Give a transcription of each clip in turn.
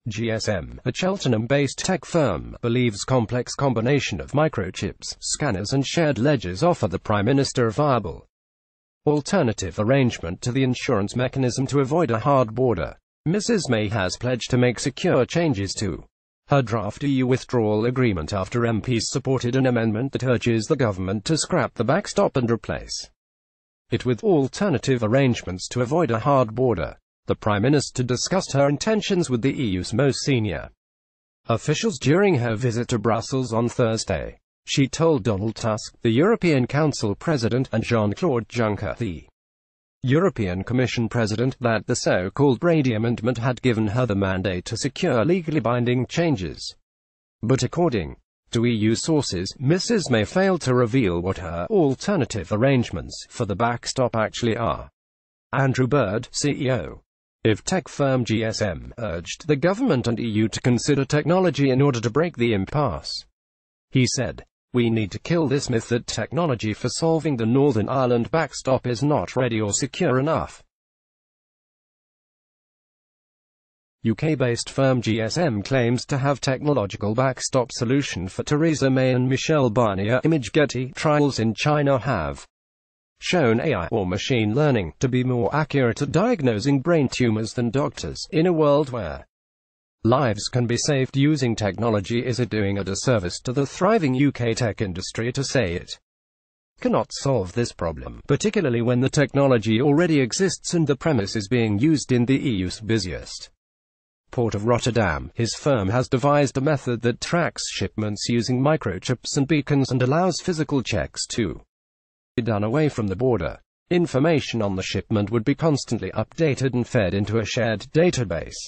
GSM, a Cheltenham-based tech firm, believes complex combination of microchips, scanners and shared ledgers offer the Prime Minister a viable alternative arrangement to the insurance mechanism to avoid a hard border. Mrs May has pledged to make secure changes to her draft EU withdrawal agreement after MPs supported an amendment that urges the government to scrap the backstop and replace it with alternative arrangements to avoid a hard border. The Prime Minister discussed her intentions with the EU's most senior officials during her visit to Brussels on Thursday. She told Donald Tusk, the European Council President, and Jean-Claude Juncker, the European Commission President, that the so-called Brady Amendment had given her the mandate to secure legally binding changes. But according to EU sources, Mrs May failed to reveal what her alternative arrangements for the backstop actually are. Andrew Bird, CEO of tech firm GSM, urged the government and EU to consider technology in order to break the impasse. He said, "We need to kill this myth that technology for solving the Northern Ireland backstop is not ready or secure enough." UK-based firm GSM claims to have technological backstop solution for Theresa May and Michel Barnier. Image Getty. Trials in China have shown AI, or machine learning, to be more accurate at diagnosing brain tumors than doctors. In a world where lives can be saved using technology, is it doing a disservice to the thriving UK tech industry to say it cannot solve this problem, particularly when the technology already exists and the premise is being used in the EU's busiest Port of Rotterdam? His firm has devised a method that tracks shipments using microchips and beacons and allows physical checks to be done away from the border. Information on the shipment would be constantly updated and fed into a shared database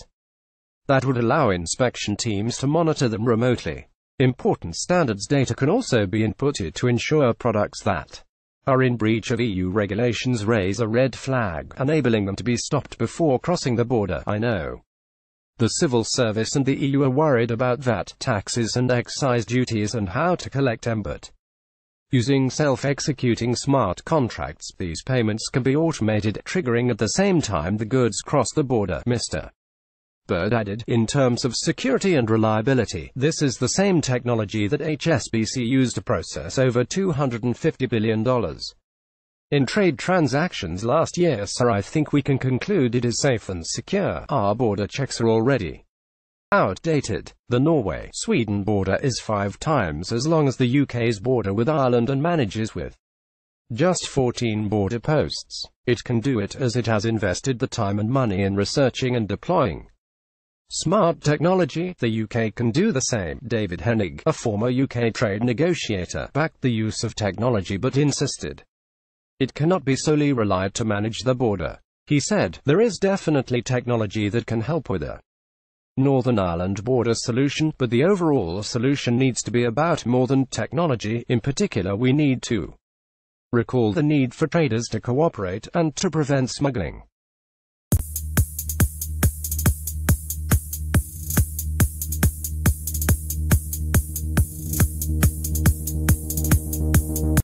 that would allow inspection teams to monitor them remotely. Important standards data can also be inputted to ensure products that are in breach of EU regulations raise a red flag, enabling them to be stopped before crossing the border. I know the civil service and the EU are worried about VAT, taxes and excise duties and how to collect them, but using self-executing smart contracts, these payments can be automated, triggering at the same time the goods cross the border. Mr. Bird added, in terms of security and reliability, this is the same technology that HSBC used to process over $250 billion in trade transactions last year. So I think we can conclude it is safe and secure. Our border checks are already outdated. The Norway-Sweden border is 5 times as long as the UK's border with Ireland and manages with just 14 border posts. It can do it as it has invested the time and money in researching and deploying smart technology. The UK can do the same. David Hennig, a former UK trade negotiator, backed the use of technology but insisted it cannot be solely relied to manage the border. He said, there is definitely technology that can help with a Northern Ireland border solution, but the overall solution needs to be about more than technology. In particular, we need to recall the need for traders to cooperate, and to prevent smuggling.